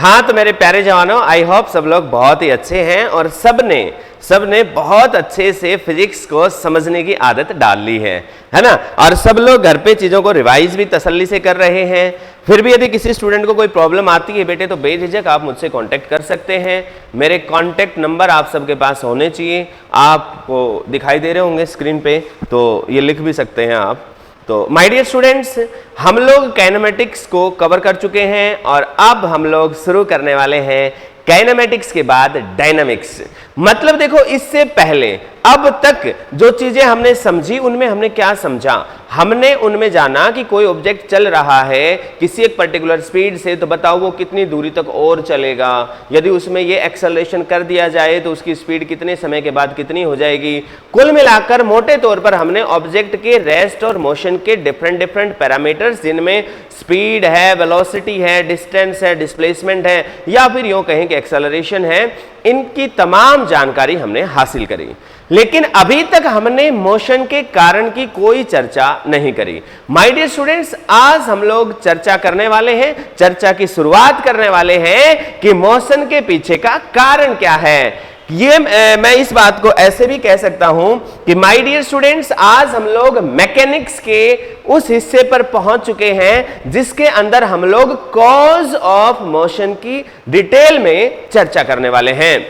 हाँ तो मेरे प्यारे जवानों, आई होप सब लोग बहुत ही अच्छे हैं और सबने बहुत अच्छे से फिजिक्स को समझने की आदत डाल ली है ना। और सब लोग घर पे चीज़ों को रिवाइज भी तसल्ली से कर रहे हैं। फिर भी यदि किसी स्टूडेंट को कोई प्रॉब्लम आती है बेटे, तो बेझिझक आप मुझसे कांटेक्ट कर सकते हैं। मेरे कांटेक्ट नंबर आप सबके पास होने चाहिए, आपको दिखाई दे रहे होंगे स्क्रीन पे, तो ये लिख भी सकते हैं आप। तो माय डियर स्टूडेंट्स, हम लोग काइनेमेटिक्स को कवर कर चुके हैं और अब हम लोग शुरू करने वाले हैं काइनेमेटिक्स के बाद डायनामिक्स। मतलब देखो, इससे पहले अब तक जो चीजें हमने समझी उनमें हमने क्या समझा, हमने उनमें जाना कि कोई ऑब्जेक्ट चल रहा है किसी एक पर्टिकुलर स्पीड से, तो बताओ वो कितनी दूरी तक और चलेगा। यदि उसमें ये एक्सेलरेशन कर दिया जाए तो उसकी स्पीड कितने समय के बाद कितनी हो जाएगी। कुल मिलाकर मोटे तौर पर हमने ऑब्जेक्ट के रेस्ट और मोशन के डिफरेंट पैरामीटर्स, जिनमें स्पीड है, वेलोसिटी है, डिस्टेंस है, डिस्प्लेसमेंट है, या फिर यूं कहें कि एक्सेलरेशन है, इनकी तमाम जानकारी हमने हासिल करी। लेकिन अभी तक हमने मोशन के कारण की कोई चर्चा नहीं करी। माय डियर स्टूडेंट्स, आज हम लोग चर्चा करने वाले हैं, चर्चा की शुरुआत करने वाले हैं कि मोशन के पीछे का कारण क्या है। ये मैं इस बात को ऐसे भी कह सकता हूं कि माय डियर स्टूडेंट्स, आज हम लोग मैकेनिक्स के उस हिस्से पर पहुंच चुके हैं जिसके अंदर हम लोग कॉज ऑफ मोशन की डिटेल में चर्चा करने वाले हैं।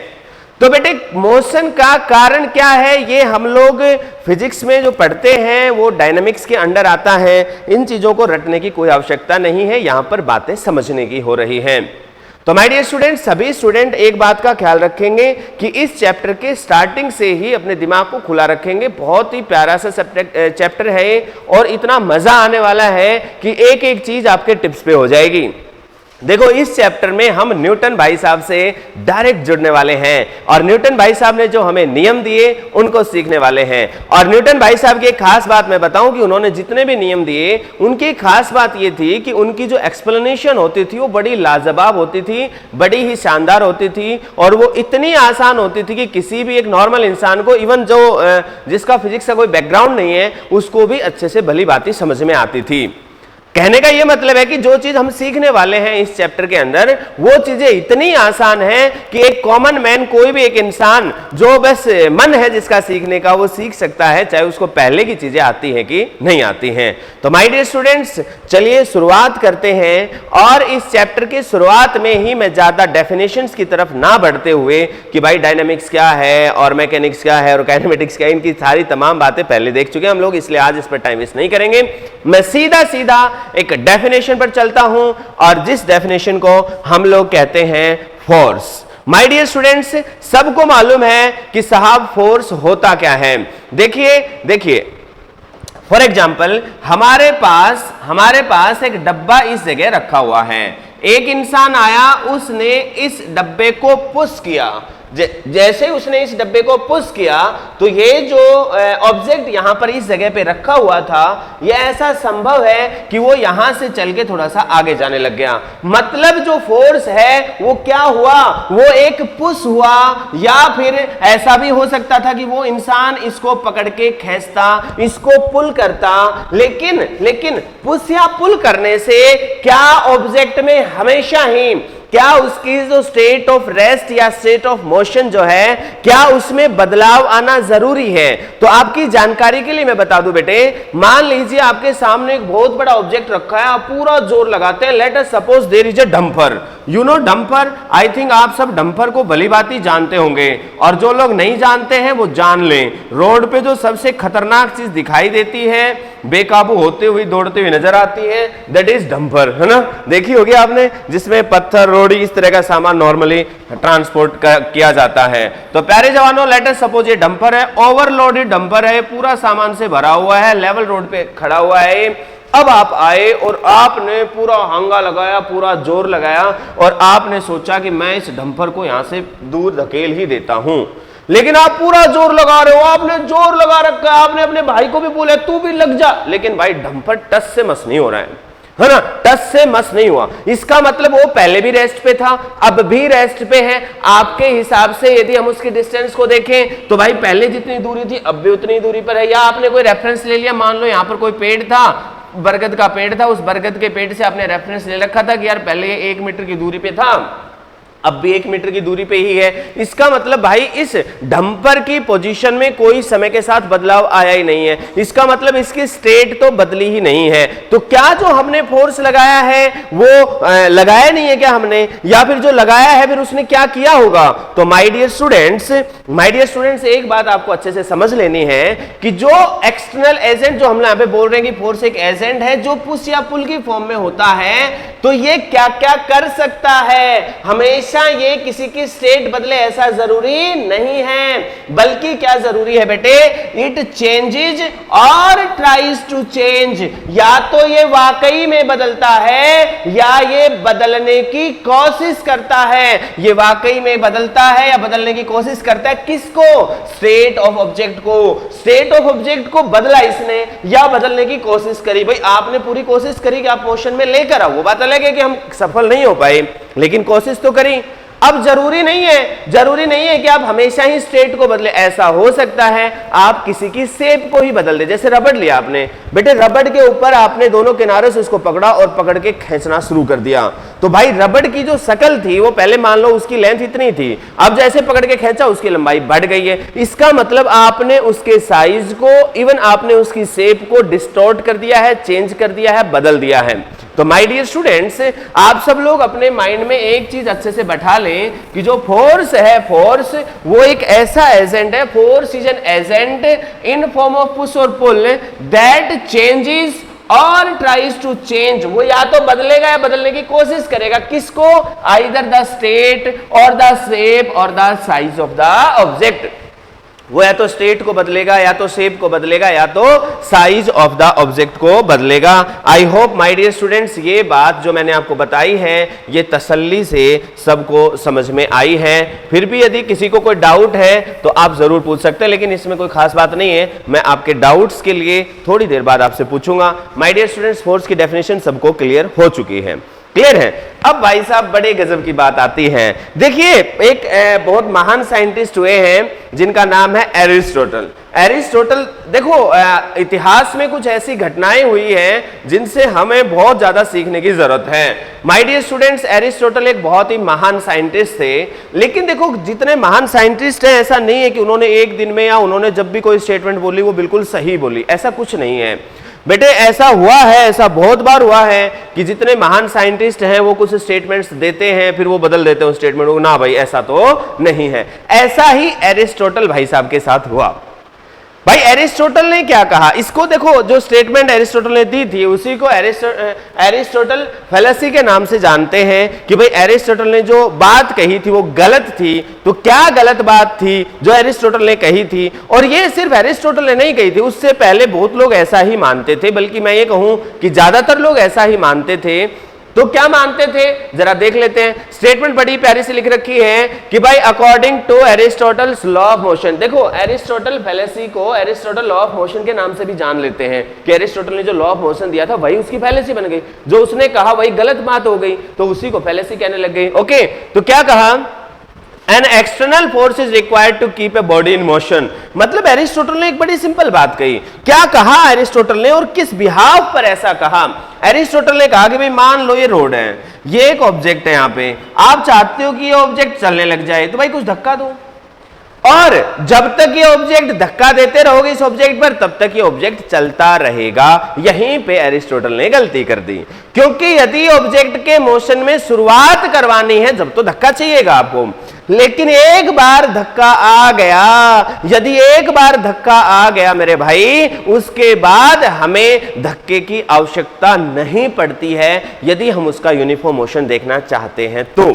तो बेटे, मोशन का कारण क्या है, ये हम लोग फिजिक्स में जो पढ़ते हैं वो डायनामिक्स के अंडर आता है। इन चीजों को रटने की कोई आवश्यकता नहीं है, यहां पर बातें समझने की हो रही हैं। तो माय डियर स्टूडेंट, सभी स्टूडेंट एक बात का ख्याल रखेंगे कि इस चैप्टर के स्टार्टिंग से ही अपने दिमाग को खुला रखेंगे। बहुत ही प्यारा सा चैप्टर है और इतना मजा आने वाला है कि एक एक चीज आपके टिप्स पे हो जाएगी। देखो, इस चैप्टर में हम न्यूटन भाई साहब से डायरेक्ट जुड़ने वाले हैं और न्यूटन भाई साहब ने जो हमें नियम दिए उनको सीखने वाले हैं। और न्यूटन भाई साहब की एक खास बात मैं बताऊं कि उन्होंने जितने भी नियम दिए, उनकी खास बात ये थी कि उनकी जो एक्सप्लेनेशन होती थी वो बड़ी लाजवाब होती थी, बड़ी ही शानदार होती थी और वो इतनी आसान होती थी कि किसी भी एक नॉर्मल इंसान को, इवन जो जिसका फिजिक्स का कोई बैकग्राउंड नहीं है, उसको भी अच्छे से भली बात समझ में आती थी। कहने का यह मतलब है कि जो चीज हम सीखने वाले हैं इस चैप्टर के अंदर, वो चीजें इतनी आसान हैं कि एक कॉमन मैन, कोई भी एक इंसान जो बस मन है जिसका सीखने का, वो सीख सकता है, चाहे उसको पहले की चीजें आती हैं कि नहीं आती हैं। तो माय डियर स्टूडेंट्स, चलिए शुरुआत करते हैं। और इस चैप्टर की शुरुआत में ही मैं ज्यादा डेफिनेशंस की तरफ ना बढ़ते हुए कि भाई डायनामिक्स क्या है और मैकेनिक्स क्या है और काइनेमेटिक्स क्या है, इनकी सारी तमाम बातें पहले देख चुके हैं हम लोग, इसलिए आज इस पर टाइम वेस्ट नहीं करेंगे। मैं सीधा एक डेफिनेशन पर चलता हूं और जिस डेफिनेशन को हम लोग कहते हैं फोर्स। माय डियर स्टूडेंट्स, सबको मालूम है कि साहब फोर्स होता क्या है। देखिए फॉर एग्जांपल, हमारे पास एक डब्बा इस जगह रखा हुआ है। एक इंसान आया, उसने इस डब्बे को पुश किया। जैसे उसने इस डब्बे को पुश किया तो ये जो ऑब्जेक्ट यहां पर इस जगह पे रखा हुआ था, ये ऐसा संभव है कि वो यहां से चल के थोड़ा सा आगे जाने लग गया। मतलब जो फोर्स है वो क्या हुआ, वो एक पुश हुआ, या फिर ऐसा भी हो सकता था कि वो इंसान इसको पकड़ के खींचता, इसको पुल करता। लेकिन पुश या पुल करने से क्या ऑब्जेक्ट में हमेशा ही क्या उसकी जो स्टेट ऑफ रेस्ट या स्टेट ऑफ मोशन जो है, क्या उसमें बदलाव आना जरूरी है। तो आपकी जानकारी के लिए मैं बता दूं बेटे, मान लीजिए आपके सामने एक बहुत बड़ा ऑब्जेक्ट रखा है, आप पूरा जोर लगाते हैं। Let us suppose there is a dumper. You know dumper, I think आप सब डंपर को भली भांति जानते होंगे, और जो लोग नहीं जानते हैं वो जान लें। रोड पे जो सबसे खतरनाक चीज दिखाई देती है, बेकाबू होते हुए दौड़ते हुए नजर आती है, दैट इज डंपर, है ना। देखी होगी आपने, जिसमें पत्थर, रोड़ी, इस तरह का सामान नॉर्मली ट्रांसपोर्ट किया जाता है। तो प्यारे जवानों, लेट अस सपोज ये डंपर है, ओवरलोडेड डंपर है, पूरा सामान से भरा हुआ है, लेवल रोड पे खड़ा हुआ है। अब आप आए और आपने पूरा हंगा लगाया, पूरा जोर लगाया, और आपने सोचा कि मैं इस डंपर को यहां से दूर धकेल ही देता हूं। लेकिन आप पूरा जोर लगा रहे हो, आपने जोर लगा रखा है, आपने अपने भाई को भी बोला तू भी लग जा, लेकिन भाई डंपर टच से मस नहीं हो रहा है ना, टच से मस नहीं हुआ। इसका मतलब वो पहले भी रेस्ट पे था, अब भी रेस्ट पे है। आपके हिसाब से यदि हम उसकी डिस्टेंस को देखें तो भाई पहले जितनी दूरी थी अब भी उतनी दूरी पर है। या आपने कोई रेफरेंस ले लिया, मान लो यहां पर कोई पेड़ था, बरगद का पेड़ था, उस बरगद के पेड़ से आपने रेफरेंस ले रखा था कि यार पहले 1 मीटर की दूरी पे था, अब भी 1 मीटर की दूरी पे ही है। इसका मतलब भाई इस डंपर की पोजीशन में कोई समय के साथ बदलाव आया ही नहीं है, इसका मतलब इसकी स्टेट तो बदली ही नहीं है। तो क्या जो हमने फोर्स लगाया है वो लगाया नहीं है क्या हमने, या फिर जो लगाया है फिर उसने क्या किया होगा? तो माय डियर स्टूडेंट्स एक बात आपको अच्छे से समझ लेनी है कि जो एक्सटर्नल एजेंट जो हम यहां पे बोल रहे हैं कि फोर्स एक एजेंट है जो पुश या पुल की फॉर्म में होता है, तो ये क्या क्या कर सकता है? हमेशा ये किसी की स्टेट बदले ऐसा जरूरी नहीं है, बल्कि क्या जरूरी है बेटे? इट चेंजेज और ट्राइज टू चेंज। या तो ये वाकई में बदलता है या ये बदलने की कोशिश करता है। ये वाकई में बदलता है या बदलने की कोशिश करता है। किसको? स्टेट ऑफ ऑब्जेक्ट को। स्टेट ऑफ ऑब्जेक्ट को बदला इसने या बदलने की कोशिश करी। भाई आपने पूरी कोशिश करी कि आप मोशन में लेकर आओ, वो बात अलग है कि हम सफल नहीं हो पाए, लेकिन कोशिश तो करी। अब जरूरी नहीं है कि आप हमेशा ही स्टेट को बदले। ऐसा हो सकता है आप किसी की शेप को ही बदल दे। जैसे रबड़ लिया आपने, बेटे रबड़ के ऊपर आपने दोनों किनारों से उसको पकड़ा और पकड़ के खींचना शुरू कर दिया, तो भाई रबड़ की जो शकल थी वो पहले मान लो उसकी लेंथ इतनी थी, अब जैसे पकड़ के खींचा उसकी लंबाई बढ़ गई है। इसका मतलब आपने उसके साइज को, इवन आपने उसकी शेप को डिस्टॉर्ट कर दिया है, चेंज कर दिया है, बदल दिया है। तो माय डियर स्टूडेंट्स, आप सब लोग अपने माइंड में एक चीज अच्छे से बैठा लें कि जो फोर्स है, फोर्स वो एक ऐसा एजेंट है, force is an agent in form of push और पुल दैट चेंजेस और ट्राइज टू चेंज। वो या तो बदलेगा या बदलने की कोशिश करेगा। किसको? आइदर द स्टेट और द शेप और the size of the object. वो या तो स्टेट को बदलेगा, या तो शेप को बदलेगा, या तो साइज ऑफ द ऑब्जेक्ट को बदलेगा। I hope my dear students ये बात जो मैंने आपको बताई है ये तसल्ली से सबको समझ में आई है। फिर भी यदि किसी को कोई डाउट है तो आप जरूर पूछ सकते हैं, लेकिन इसमें कोई खास बात नहीं है। मैं आपके डाउट्स के लिए थोड़ी देर बाद आपसे पूछूंगा। माय डियर स्टूडेंट्स, फोर्स की डेफिनेशन सबको क्लियर हो चुकी है, क्लियर है। अब भाई साहब बड़े गजब की बात आती है। देखिए एक बहुत महान साइंटिस्ट हुए हैं जिनका नाम है एरिस्टोटल। एरिस्टोटल, देखो इतिहास में कुछ ऐसी घटनाएं हुई हैं जिनसे हमें बहुत ज्यादा सीखने की जरूरत है। माय डियर स्टूडेंट्स, एरिस्टोटल एक बहुत ही महान साइंटिस्ट थे, लेकिन देखो जितने महान साइंटिस्ट हैं ऐसा नहीं है कि उन्होंने एक दिन में या उन्होंने जब भी कोई स्टेटमेंट बोली वो बिल्कुल सही बोली, ऐसा कुछ नहीं है बेटे। ऐसा हुआ है, ऐसा बहुत बार हुआ है कि जितने महान साइंटिस्ट हैं वो कुछ स्टेटमेंट्स देते हैं फिर वो बदल देते हैं उस स्टेटमेंट को। ना भाई ऐसा तो नहीं है। ऐसा ही एरिस्टोटल भाई साहब के साथ हुआ। भाई एरिस्टोटल ने क्या कहा, इसको देखो, जो स्टेटमेंट एरिस्टोटल ने दी थी उसी को एरिस्टोटल फैलेसी के नाम से जानते हैं कि भाई एरिस्टोटल ने जो बात कही थी वो गलत थी। तो क्या गलत बात थी जो एरिस्टोटल ने कही थी? और ये सिर्फ एरिस्टोटल ने नहीं कही थी, उससे पहले बहुत लोग ऐसा ही मानते थे, बल्कि मैं ये कहूं कि ज्यादातर लोग ऐसा ही मानते थे। तो क्या मानते थे जरा देख लेते हैं। स्टेटमेंट बड़ी प्यारी से लिख रखी है कि भाई according to Aristotle's law of motion. देखो एरिस्टोटल फैलेसी को एरिस्टोटल लॉ ऑफ मोशन के नाम से भी जान लेते हैं कि एरिस्टोटल ने जो लॉ ऑफ मोशन दिया था वही उसकी फैलेसी बन गई, जो उसने कहा वही गलत बात हो गई तो उसी को फैलेसी कहने लग गई। ओके, तो क्या कहा? An external force is required to keep a body in motion। मतलब एरिस्टोटल ने एक बड़ी सिंपल बात कही। क्या कहा एरिस्टोटल ने और किस बिहाव पर ऐसा कहा? एरिस्टोटल ने कहा कि भाई मान लो ये रोड है, ये एक ऑब्जेक्ट है, यहाँ पे आप चाहते हो कि ये ऑब्जेक्ट चलने लग जाए, तो भाई कुछ धक्का दो, और जब तक ये ऑब्जेक्ट धक्का देते रहोगे इस ऑब्जेक्ट पर तब तक ये ऑब्जेक्ट चलता रहेगा। यहीं पे एरिस्टोटल ने गलती कर दी, क्योंकि यदि ऑब्जेक्ट के मोशन में शुरुआत करवानी है जब तो धक्का चाहिएगा आपको, लेकिन एक बार धक्का आ गया, यदि एक बार धक्का आ गया मेरे भाई, उसके बाद हमें धक्के की आवश्यकता नहीं पड़ती है यदि हम उसका यूनिफॉर्म मोशन देखना चाहते हैं तो।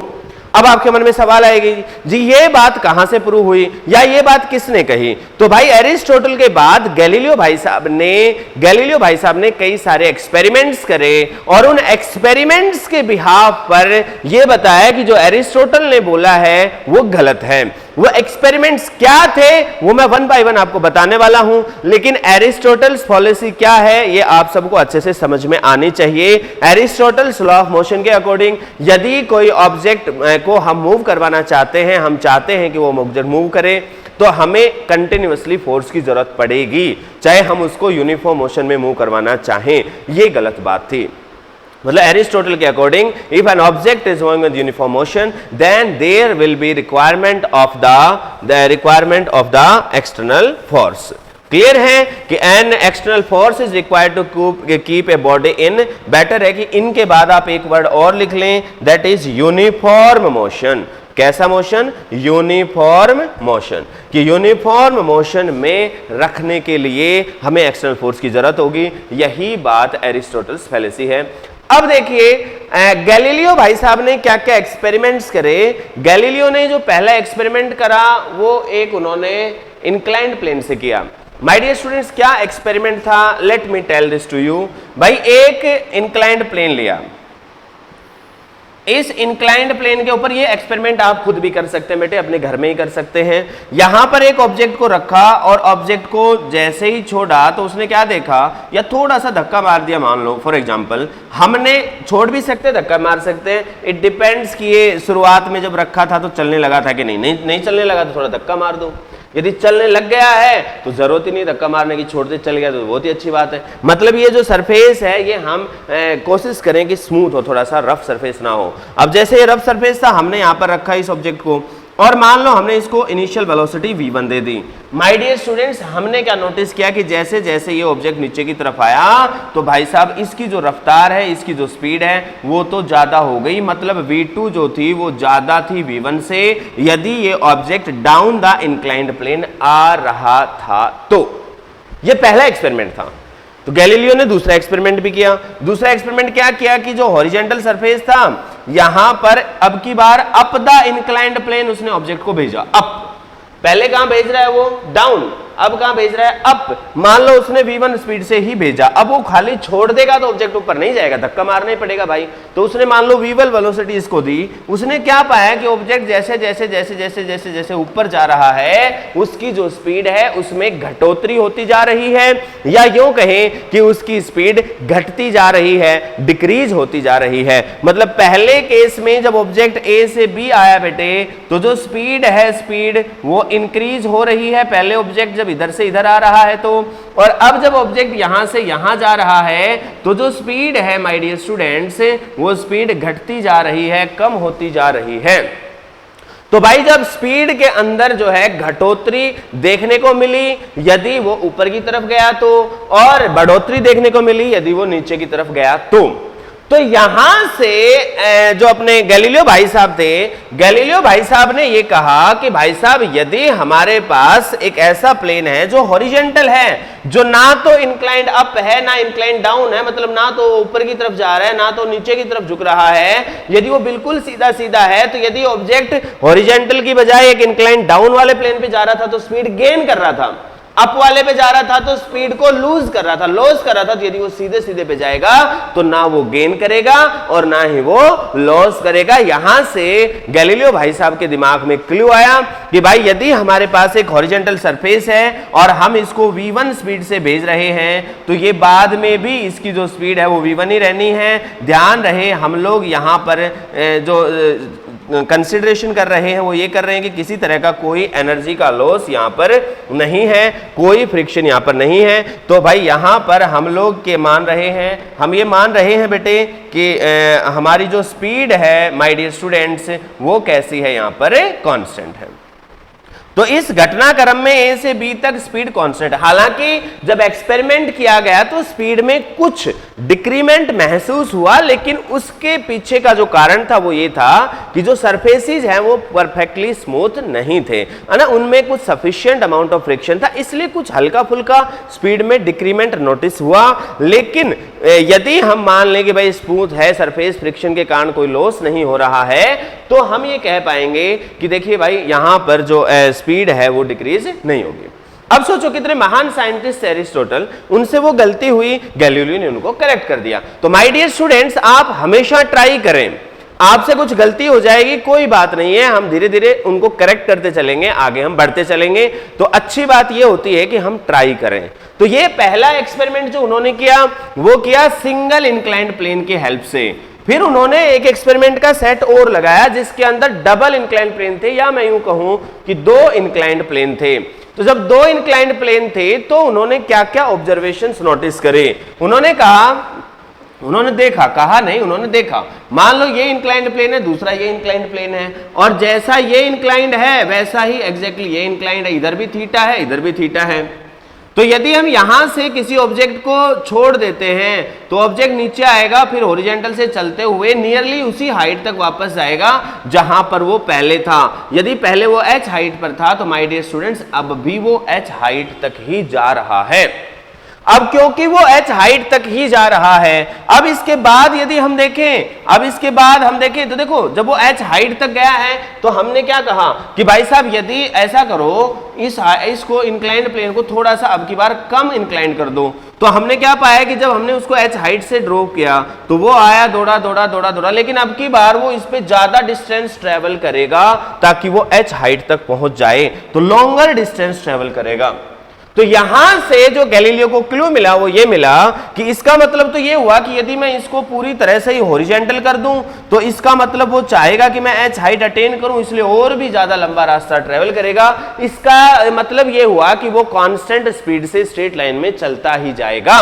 अब आपके मन में सवाल आएगी जी ये बात कहां से प्रूव हुई या ये बात किसने कही? तो भाई एरिस्टोटल के बाद गैलीलियो भाई साहब ने कई सारे एक्सपेरिमेंट्स करे और उन एक्सपेरिमेंट्स के बिहाफ पर यह बताया कि जो एरिस्टोटल ने बोला है वो गलत है। वो एक्सपेरिमेंट्स क्या थे वो मैं वन बाय वन आपको बताने वाला हूं, लेकिन एरिस्टोटल्स पॉलिसी क्या है ये आप सबको अच्छे से समझ में आनी चाहिए। एरिस्टोटल्स लॉ ऑफ मोशन के अकॉर्डिंग यदि कोई ऑब्जेक्ट को हम मूव करवाना चाहते हैं, हम चाहते हैं कि वो ऑब्जेक्ट मूव करे, तो हमें कंटिन्यूअसली फोर्स की जरूरत पड़ेगी, चाहे हम उसको यूनिफॉर्म मोशन में मूव करवाना चाहें। ये गलत बात थी। मतलब एरिस्टोटल के according if an object is going with uniform motion then there will be requirement of the external force. Clear है कि an external force is required to keep a body in, better है कि इनके बाद आप एक word और लिख लें, दैट इज यूनिफॉर्म मोशन। कैसा मोशन? Uniform motion. कि यूनिफॉर्म मोशन में रखने के लिए हमें एक्सटर्नल फोर्स की जरूरत होगी, यही बात एरिस्टोटल्स फैलेसी है। अब देखिए गैलीलियो भाई साहब ने क्या क्या एक्सपेरिमेंट्स करे। गैलीलियो ने जो पहला एक्सपेरिमेंट करा वो एक उन्होंने इंक्लाइंड प्लेन से किया। माय डियर स्टूडेंट्स, क्या एक्सपेरिमेंट था? Let me tell this to you. भाई एक इंक्लाइंड प्लेन लिया, इस इंक्लाइंड प्लेन के ऊपर, ये एक्सपेरिमेंट आप खुद भी कर सकते हैं बेटे, अपने घर में ही कर सकते हैं। यहां पर एक ऑब्जेक्ट को रखा और ऑब्जेक्ट को जैसे ही छोड़ा तो उसने क्या देखा, या थोड़ा सा धक्का मार दिया मान लो फॉर एग्जांपल, हमने छोड़ भी सकते धक्का मार सकते हैं, इट डिपेंड्स कि ये शुरुआत में जब रखा था तो चलने लगा था कि नहीं चलने लगा तो थोड़ा धक्का मार दो। यदि चलने लग गया है तो जरूरत ही नहीं धक्का मारने की, छोड़ते चल गया तो बहुत ही अच्छी बात है। मतलब ये जो सरफेस है ये हम कोशिश करें कि स्मूथ हो, थोड़ा सा रफ सरफेस ना हो। अब जैसे ये रफ सरफेस था, हमने यहाँ पर रखा इस ऑब्जेक्ट को और मान लो हमने इसको इनिशियल वेलोसिटी v1 दे दी। माय डियर स्टूडेंट्स, हमने क्या नोटिस किया कि जैसे जैसे ये ऑब्जेक्ट नीचे की तरफ आया तो भाई साहब इसकी जो रफ्तार है, इसकी जो स्पीड है वो तो ज्यादा हो गई, मतलब v2 जो थी वो ज्यादा थी v1 से, यदि ये object down the inclined plane आ रहा था तो। ये पहला एक्सपेरिमेंट था। तो गैलीलियो ने दूसरा एक्सपेरिमेंट भी किया। दूसरा एक्सपेरिमेंट क्या किया कि जो हॉरिजॉन्टल सरफेस था यहां पर अब की बार अप द इंक्लाइंड प्लेन उसने ऑब्जेक्ट को भेजा अप। पहले कहां भेज रहा है वो? डाउन। अब कहां भेज रहा है? अप। मान लो उसने v1 स्पीड से ही भेजा, अब वो खाली छोड़ देगा तो ऑब्जेक्ट ऊपर नहीं जाएगा, धक्का मारना ही पड़ेगा भाई। तो उसने मान लो v1 वेलोसिटी इसको दी, उसने क्या पाया कि ऑब्जेक्ट जैसे जैसे जैसे जैसे जैसे जैसे ऊपर जा रहा है उसकी जो स्पीड है उसमें घटोतरी होती जा रही है, या यूं कहें कि उसकी स्पीड घटती जा रही है, डिक्रीज होती जा रही है। मतलब पहले केस में जब ऑब्जेक्ट ए से बी आया बेटे तो जो स्पीड है, स्पीड वो इंक्रीज हो रही है, पहले ऑब्जेक्ट जब इधर से इधर आ रहा है तो, और अब जब ऑब्जेक्ट यहां से यहां जा रहा है तो जो स्पीड है माय डियर स्टूडेंट्स वो स्पीड घटती जा रही है, कम होती जा रही है। तो भाई जब स्पीड के अंदर जो है घटोतरी देखने को मिली यदि वो ऊपर की तरफ गया तो, और बढ़ोतरी देखने को मिली यदि वो नीचे की तरफ गया तो यहां से जो अपने गैलीलियो भाई साहब थे, गैलीलियो भाई साहब ने ये कहा कि भाई साहब यदि हमारे पास एक ऐसा प्लेन है जो हॉरिजॉन्टल है, जो ना तो इंक्लाइंड अप है ना इंक्लाइंड डाउन है, मतलब ना तो ऊपर की तरफ जा रहा है ना तो नीचे की तरफ झुक रहा है, यदि वो बिल्कुल सीधा सीधा है, तो यदि ऑब्जेक्ट हॉरिजॉन्टल की बजाय एक इंक्लाइंड डाउन वाले प्लेन पे जा रहा था तो स्पीड गेन कर रहा था, अप वाले पे जा रहा था तो स्पीड को लूज कर रहा था, लॉस कर रहा था। तो यदि वो सीधे सीधे पे जाएगा तो ना वो गेन करेगा और ना ही वो लॉस करेगा। यहां से गैलीलियो भाई साहब के दिमाग में क्लू आया कि भाई यदि हमारे पास एक हॉरिजॉन्टल सरफेस है और हम इसको v1 स्पीड से भेज रहे हैं तो ये बाद में भी इसकी जो स्पीड है वो v1 ही रहनी है। ध्यान रहे हम लोग यहां पर जो कंसिडरेशन कर रहे हैं वो ये कर रहे हैं कि किसी तरह का कोई एनर्जी का लॉस यहां पर नहीं है, कोई फ्रिक्शन यहां पर नहीं है। तो भाई यहां पर हम लोग के मान रहे हैं, हम ये मान रहे हैं बेटे कि हमारी जो स्पीड है माय डियर स्टूडेंट्स वो कैसी है, यहां पर कांस्टेंट है। तो इस घटनाक्रम में ए से बी तक स्पीड कांस्टेंट। हालांकि जब एक्सपेरिमेंट किया गया तो स्पीड में कुछ डिक्रीमेंट महसूस हुआ, लेकिन उसके पीछे का जो कारण था वो ये था कि जो सरफेसेस हैं वो परफेक्टली स्मूथ नहीं थे, है ना, उनमें कुछ सफिशिएंट अमाउंट ऑफ फ्रिक्शन था, इसलिए कुछ हल्का फुल्का स्पीड में डिक्रीमेंट नोटिस हुआ। लेकिन यदि हम मान लें कि भाई स्मूथ है सरफेस, फ्रिक्शन के कारण कोई लॉस नहीं हो रहा है, तो हम ये कह पाएंगे कि देखिए भाई यहां पर जो स्पीड है वो डिक्रीज नहीं होगी। अब सोचो कितने महान साइंटिस्ट एरिस्टोटल, उनसे वो गलती हुई, गैलीलियो ने उनको करेक्ट कर दिया। तो माय डियर स्टूडेंट्स आप हमेशा ट्राई करें, आपसे कुछ गलती हो जाएगी कोई बात नहीं है, हम धीरे धीरे उनको करेक्ट करते चलेंगे, आगे हम बढ़ते चलेंगे। तो अच्छी बात ये होती है कि हम ट्राई करें। तो ये पहला एक्सपेरिमेंट जो उन्होंने किया वो किया सिंगल इंक्लाइंड प्लेन की हेल्प से। फिर उन्होंने एक एक्सपेरिमेंट का सेट और लगाया जिसके अंदर डबल इंक्लाइंड प्लेन थे, या मैं यूं कहूं कि दो इंक्लाइंड प्लेन थे। तो जब दो इंक्लाइंड प्लेन थे तो उन्होंने क्या क्या ऑब्जर्वेशंस नोटिस करे। उन्होंने कहा उन्होंने देखा, कहा नहीं, उन्होंने देखा। मान लो ये इंक्लाइंड प्लेन है, दूसरा ये इंक्लाइंड प्लेन है, और जैसा ये इंक्लाइंड है वैसा ही एग्जैक्टली ये इंक्लाइंड है, इधर भी थीटा है, इधर भी थीटा है। तो यदि हम यहां से किसी ऑब्जेक्ट को छोड़ देते हैं तो ऑब्जेक्ट नीचे आएगा, फिर हॉरिजॉन्टल से चलते हुए नियरली उसी हाइट तक वापस जाएगा जहां पर वो पहले था। यदि पहले वो h हाइट पर था तो माय डियर स्टूडेंट्स अब भी वो h हाइट तक ही जा रहा है। अब क्योंकि वो h हाइट तक ही जा रहा है, अब इसके बाद यदि हम देखें, अब इसके बाद हम देखें तो देखो जब वो h हाइट तक गया है तो हमने क्या कहा कि भाई साहब यदि ऐसा करो, इसको इंक्लाइंड प्लेन को थोड़ा सा अब की बार कम इंक्लाइंड कर दो। तो हमने क्या पाया कि जब हमने उसको h हाइट से ड्रॉ किया तो वो आया दौड़ा दौड़ा दौड़ा दौड़ा, लेकिन अब की बार वो इस पे ज्यादा डिस्टेंस ट्रेवल करेगा ताकि वो h हाइट तक पहुंच जाए, तो लॉन्गर डिस्टेंस ट्रेवल करेगा। तो यहां से जो गैलीलियो को क्लू मिला वो ये मिला कि इसका मतलब तो ये हुआ कि यदि मैं इसको पूरी तरह से ही हॉरिजॉन्टल कर दूं तो इसका मतलब वो चाहेगा कि मैं h हाइट अटेन करूं, इसलिए और भी ज्यादा लंबा रास्ता ट्रेवल करेगा। इसका मतलब ये हुआ कि वो कांस्टेंट स्पीड से स्ट्रेट लाइन में चलता ही जाएगा।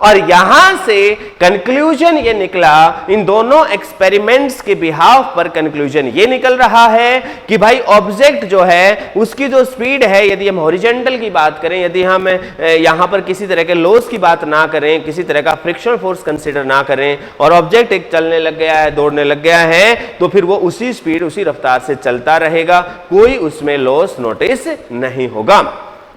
और यहां से कंक्लूजन ये निकला, इन दोनों एक्सपेरिमेंट्स के बिहाफ पर कंक्लूजन ये निकल रहा है कि भाई ऑब्जेक्ट जो है उसकी जो स्पीड है, यदि हम हॉरिजॉन्टल की बात करें, यदि हम यहां पर किसी तरह के लॉस की बात ना करें, किसी तरह का फ्रिक्शनल फोर्स कंसीडर ना करें, और ऑब्जेक्ट एक चलने लग गया है, दौड़ने लग गया है, तो फिर वो उसी स्पीड उसी रफ्तार से चलता रहेगा, कोई उसमें लॉस नोटिस नहीं होगा।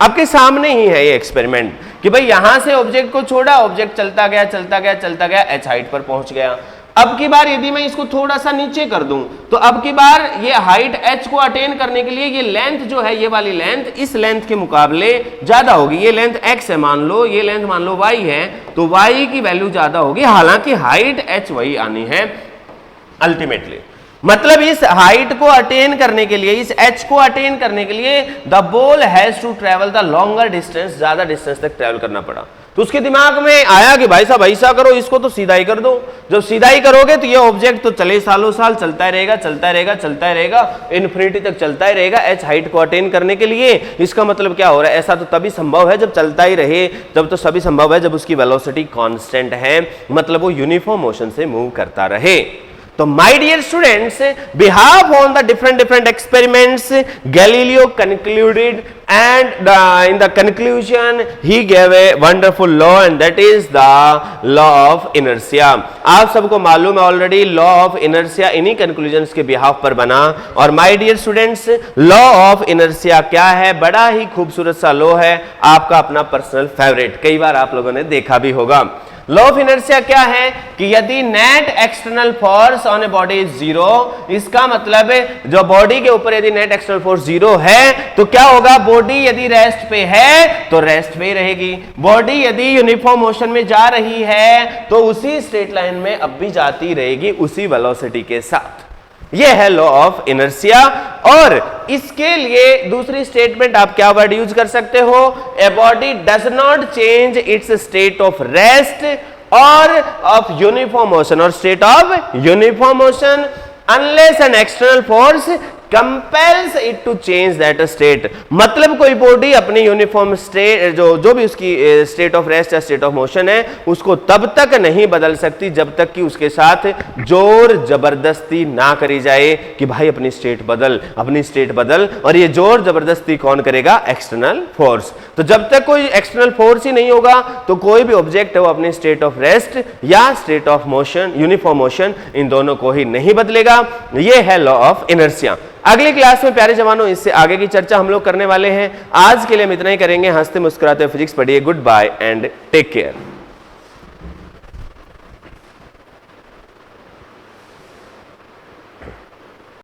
आपके सामने ही है ये एक्सपेरिमेंट कि भाई यहां से ऑब्जेक्ट को छोड़ा, ऑब्जेक्ट चलता गया चलता गया चलता गया, h हाइट पर पहुंच गया। अब की बार यदि मैं इसको थोड़ा सा नीचे कर दूं तो अब की बार ये हाइट h को अटेन करने के लिए ये लेंथ जो है, ये वाली लेंथ इस लेंथ के मुकाबले ज्यादा होगी। ये लेंथ x है मान लो, ये लेंथ मान लो y है, तो y की वैल्यू ज्यादा होगी, हालांकि हाइट h वही आनी है अल्टीमेटली। मतलब इस हाइट को अटेन करने के लिए, इस h को अटेन करने के लिए the ball has to travel the longer distance, ज्यादा डिस्टेंस तक ट्रेवल करना पड़ा। तो उसके दिमाग में आया कि भाई साहब ऐसा करो, इसको तो सीधा ही कर दो। जब सीधा ही करोगे तो ये ऑब्जेक्ट तो चले सालों साल चलता रहेगा चलता रहेगा चलता रहेगा, इन्फिनिटी तक चलता ही रहेगा h हाइट को अटेन करने के लिए। इसका मतलब क्या हो रहा है, ऐसा तो तभी संभव है जब चलता ही रहे, जब तो सभी संभव है जब उसकी वेलोसिटी कांस्टेंट है, मतलब वो यूनिफॉर्म मोशन से मूव करता रहे। तो my dear students, behalf on the different experiments, Galileo concluded, and in the conclusion he gave a wonderful law, and that is the law of inertia. आप सबको मालूम है ऑलरेडी, लॉ ऑफ इनर्शिया इन्हीं conclusions के behalf पर बना। और my dear students, law of inertia क्या है, बड़ा ही खूबसूरत सा लॉ है, आपका अपना पर्सनल फेवरेट, कई बार आप लोगों ने देखा भी होगा। लॉ ऑफ इनर्शिया क्या है कि यदि net external force on a body is zero, इसका मतलब जो बॉडी के ऊपर यदि नेट एक्सटर्नल फोर्स जीरो है तो क्या होगा, बॉडी यदि रेस्ट पे है तो रेस्ट पे ही रहेगी, बॉडी यदि यूनिफॉर्म मोशन में जा रही है तो उसी स्ट्रेट लाइन में अब भी जाती रहेगी उसी वेलोसिटी के साथ। यह है लॉ ऑफ इनर्शिया। और इसके लिए दूसरी स्टेटमेंट आप क्या वर्ड यूज कर सकते हो, a body does not change its state of rest और ऑफ यूनिफॉर्म मोशन और state of uniform motion unless an external force compels it to change that state. मतलब कोई बॉडी अपनी यूनिफॉर्म स्टेट जो भी उसकी स्टेट ऑफ रेस्ट या state of motion है उसको तब तक नहीं बदल सकती जब तक कि उसके साथ जोर जबरदस्ती ना करी जाए कि भाई अपनी स्टेट बदल। और ये जोर जबरदस्ती कौन करेगा, एक्सटर्नल फोर्स। तो जब तक कोई एक्सटर्नल फोर्स ही नहीं होगा तो कोई भी ऑब्जेक्ट है वो अपनी स्टेट ऑफ रेस्ट या state of motion, uniform motion, इन दोनों को ही नहीं बदलेगा। ये है लॉ ऑफ इनर्शिया। अगली क्लास में प्यारे जवानों इससे आगे की चर्चा हम लोग करने वाले हैं। आज के लिए हम इतना ही करेंगे। हंसते मुस्कुराते फिजिक्स पढ़िए। Good bye and take care.